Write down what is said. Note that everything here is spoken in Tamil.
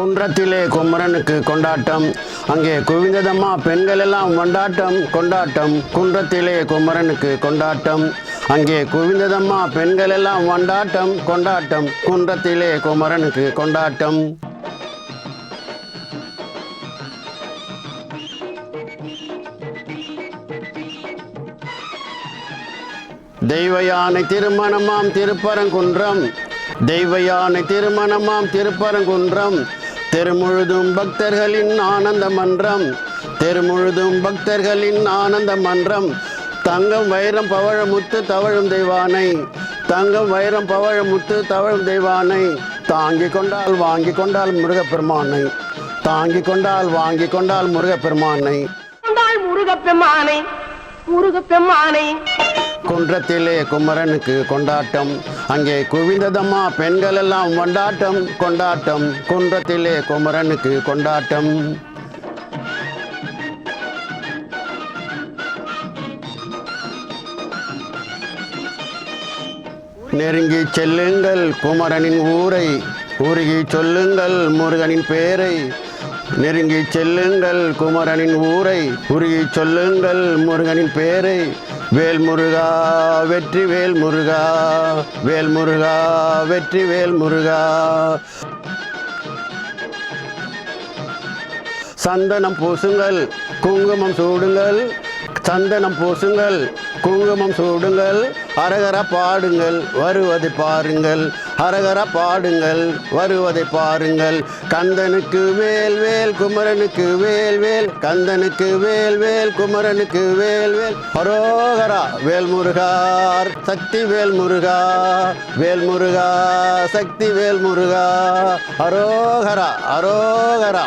குன்றத்திலே குமரனுக்கு கொண்டாட்டம், அங்கே குவிந்ததம்மா பெண்கள் எல்லாம் கொண்டாட்டம் கொண்டாட்டம். குன்றத்திலே குமரனுக்கு கொண்டாட்டம், அங்கே குவிந்ததம்மா பெண்கள் எல்லாம் கொண்டாட்டம் கொண்டாட்டம். குன்றத்திலே குமரனுக்கு கொண்டாட்டம். தெய்வ யானை திருமணமாம் திருப்பரங்குன்றம், தெய்வ யானை திருமணமாம் திருப்பரங்குன்றம். தெருமுழுதும் பக்தர்களின் ஆனந்த மன்றம், தெருமுழுதும் பக்தர்களின் ஆனந்த மன்றம். தங்கம் வைரம் பவழமுத்து தவழும் தெய்வானை, தங்கம் வைரம் பவழமுத்து தவழும் தெய்வானை. தாங்கி கொண்டால் வாங்கி கொண்டால் முருகப்பெருமானை, தாங்கி கொண்டால் வாங்கி கொண்டால் முருகப்பெருமானை, முருகப்பெருமானை முருகப்பெருமானை. குன்றத்திலே குமரனுக்கு கொண்டாட்டம், அங்கே குவிந்ததம்மா பெண்கள் எல்லாம் கொண்டாட்டம் கொண்டாட்டம். குன்றத்திலே குமரனுக்கு கொண்டாட்டம். நெருங்கி செல்லுங்கள் குமரனின் ஊரை, உருகி சொல்லுங்கள் முருகனின் பேரை. நெருங்கி செல்லுங்கள் குமரனின் ஊரை, உருகி சொல்லுங்கள் முருகனின் பேரை. வேல் முருகா வெற்றி வேல் முருகா, வேல் முருகா வெற்றி வேல் முருகா. சந்தனம் பூசுங்கள் குங்குமம் சூடுங்கள், சந்தனம் பூசுங்கள் குங்குமம் சூடுங்கள். அரகர பாடுங்கள் வருவதை பாருங்கள், அரகர பாடுங்கள் வருவதை பாருங்கள். கந்தனுக்கு வேல் வேல் குமரனுக்கு வேல் வேல், கந்தனுக்கு வேல் வேல் குமரனுக்கு வேல் வேல். அரோகரா வேல் முருகா சக்தி வேல் முருகா, வேல் முருகா சக்தி வேல் முருகா. அரோகரா அரோகரா.